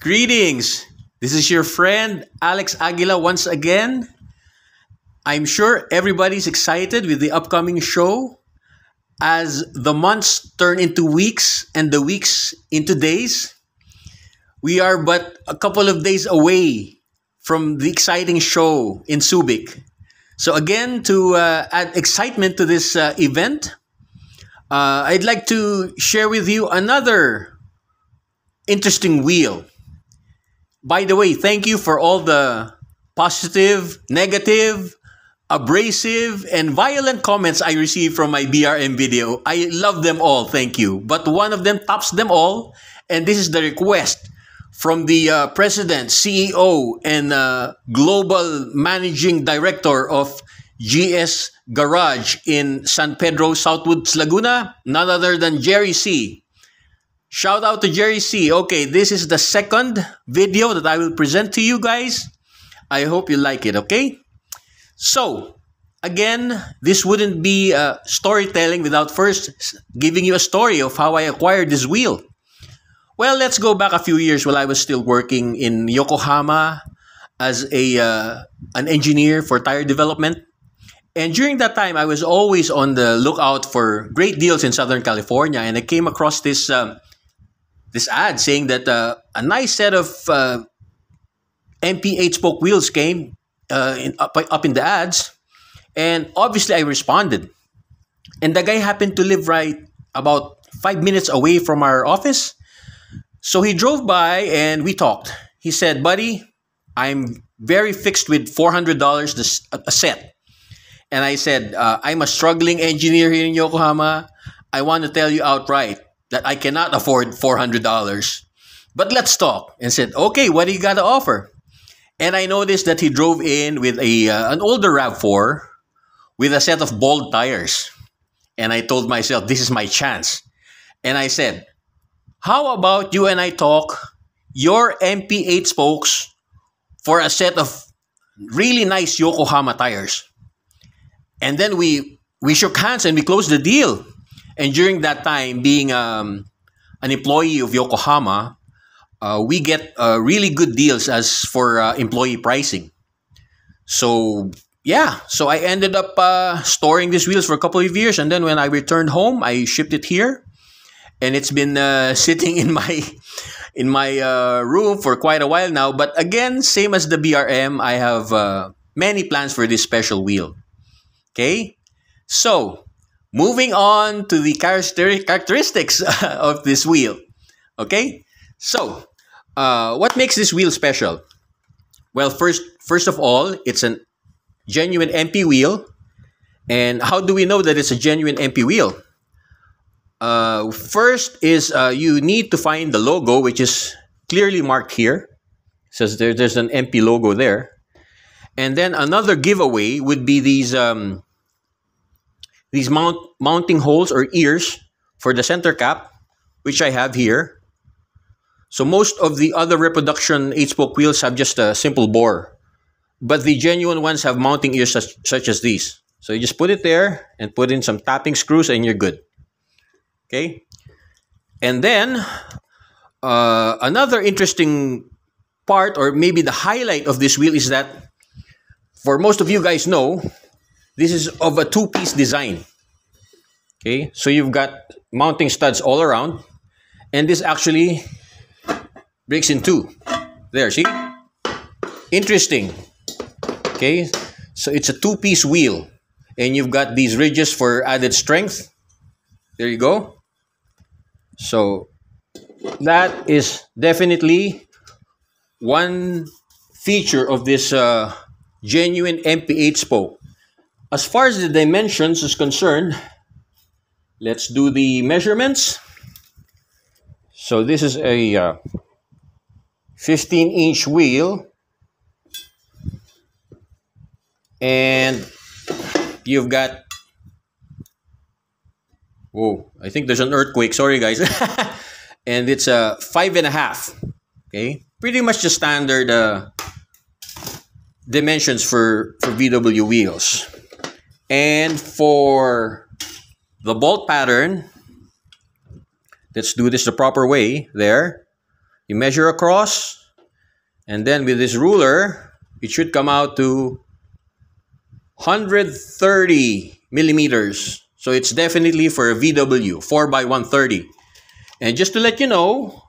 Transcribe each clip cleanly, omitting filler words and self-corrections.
Greetings. This is your friend Alex Aguila once again. I'm sure everybody's excited with the upcoming show as the months turn into weeks and the weeks into days. We are but a couple of days away from the exciting show in Subic. So again, to add excitement to this event, I'd like to share with you another interesting wheel. By the way, thank you for all the positive, negative, abrasive, and violent comments I received from my BRM video. I love them all, thank you. But one of them tops them all, and this is the request from the President, CEO, and Global Managing Director of GS Garage in San Pedro, Southwoods, Laguna, none other than Jerry C. Shout out to Jerry C. Okay, this is the second video that I will present to you guys. I hope you like it, okay? So, again, this wouldn't be storytelling without first giving you a story of how I acquired this wheel. Well, let's go back a few years while I was still working in Yokohama as an engineer for tire development. And during that time, I was always on the lookout for great deals in Southern California. And I came across this ad saying that a nice set of MP 8-spoke wheels came up in the ads. And obviously, I responded. And the guy happened to live right about 5 minutes away from our office. So he drove by and we talked. He said, buddy, I'm very fixed with $400 a set. And I said, I'm a struggling engineer here in Yokohama. I want to tell you outright that I cannot afford $400. But let's talk. And said, okay, what do you got to offer? And I noticed that he drove in with an older RAV4 with a set of bald tires. And I told myself, this is my chance. And I said, how about you and I talk your MP 8 spokes for a set of really nice Yokohama tires? And then we shook hands and we closed the deal. And during that time, being an employee of Yokohama, we get really good deals as for employee pricing. So, yeah. So I ended up storing these wheels for a couple of years. And then when I returned home, I shipped it here. And it's been sitting in my room for quite a while now. But again, same as the BRM, I have many plans for this special wheel. Okay? So, moving on to the characteristics of this wheel. Okay? So, what makes this wheel special? Well, first of all, it's a genuine MP wheel. And how do we know that it's a genuine MP wheel? First is you need to find the logo, which is clearly marked here. It says there's an MP logo there. And then another giveaway would be these mounting holes or ears for the center cap, which I have here. So most of the other reproduction 8-spoke wheels have just a simple bore. But the genuine ones have mounting ears such as these. So you just put it there and put in some tapping screws and you're good. Okay? And then another interesting part, or maybe the highlight of this wheel, is that for most of you guys know, this is of a two-piece design. Okay, so you've got mounting studs all around, and this actually breaks in two. There, see? Interesting. Okay, so it's a two-piece wheel, and you've got these ridges for added strength. There you go. So that is definitely one feature of this genuine MP 8-spoke. As far as the dimensions is concerned, let's do the measurements. So this is a 15-inch wheel. And you've got... Whoa, I think there's an earthquake. Sorry, guys. And it's a 5.5. Okay? Pretty much the standard dimensions for VW wheels. And for the bolt pattern, let's do this the proper way there. You measure across, and then with this ruler, it should come out to 130 millimeters. So it's definitely for a VW, 4x130. And just to let you know,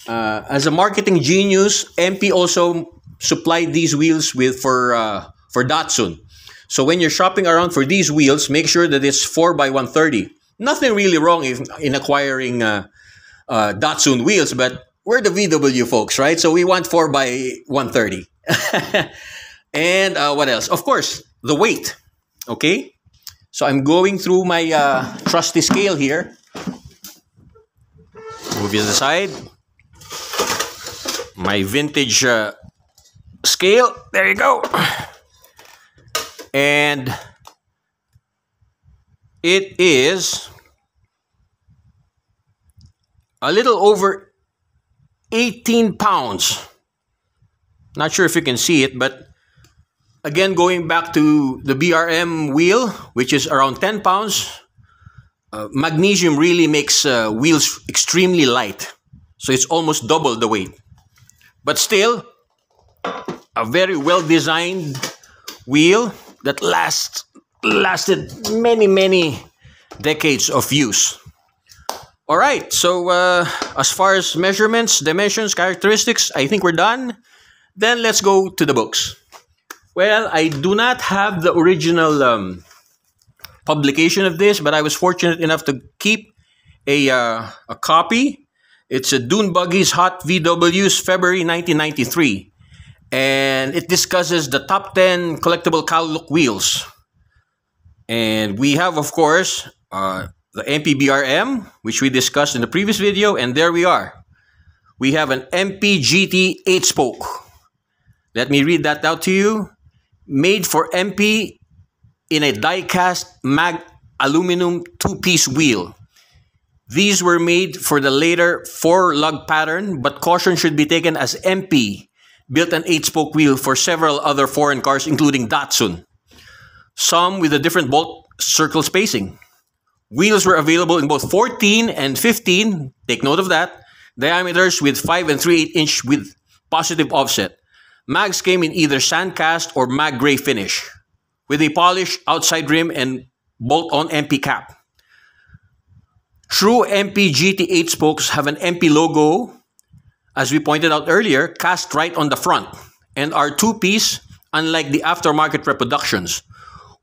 as a marketing genius, MP also supplied these wheels for Datsun. So when you're shopping around for these wheels, make sure that it's 4x130. Nothing really wrong in acquiring Datsun wheels, but we're the VW folks, right? So we want 4x130. And what else? Of course, the weight. Okay? So I'm going through my trusty scale here. Move it aside. My vintage scale. There you go. And it is a little over 18 pounds. Not sure if you can see it, but again, going back to the BRM wheel, which is around 10 pounds, magnesium really makes wheels extremely light. So it's almost double the weight. But still, a very well-designed wheel that lasted many, many decades of use. All right, so as far as measurements, dimensions, characteristics, I think we're done. Then let's go to the books. Well, I do not have the original publication of this, but I was fortunate enough to keep a copy. It's a Dune Buggies Hot VWs, February 1993. And it discusses the top 10 collectible cowl look wheels. And we have, of course, the MP BRM, which we discussed in the previous video. And there we are. We have an MP GT 8-spoke. Let me read that out to you. Made for MP in a die-cast mag aluminum 2-piece wheel. These were made for the later 4-lug pattern, but caution should be taken as MP built an 8-spoke wheel for several other foreign cars, including Datsun. Some with a different bolt circle spacing. Wheels were available in both 14 and 15, take note of that, diameters with 5 and 3/8 inch with positive offset. Mags came in either sandcast or mag gray finish, with a polished outside rim and bolt-on MP cap. True MP GT 8 spokes have an MP logo, as we pointed out earlier, cast right on the front, and are 2-piece, unlike the aftermarket reproductions.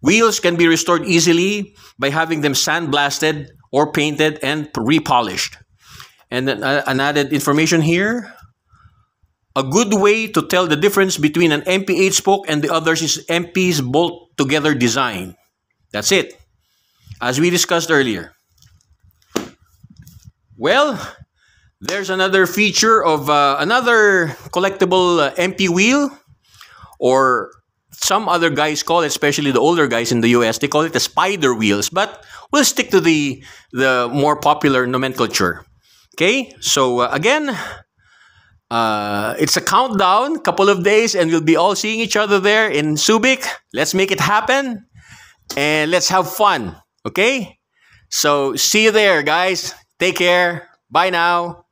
Wheels can be restored easily by having them sandblasted or painted and repolished. And then an added information here. A good way to tell the difference between an MP 8-spoke and the others is MP's bolt-together design. That's it. As we discussed earlier. Well, there's another feature of another collectible MP wheel, or some other guys call it, especially the older guys in the US, they call it the spider wheels, but we'll stick to the more popular nomenclature. Okay, so again, it's a countdown, couple of days, and we'll be all seeing each other there in Subic. Let's make it happen, and let's have fun, okay? So see you there, guys. Take care. Bye now.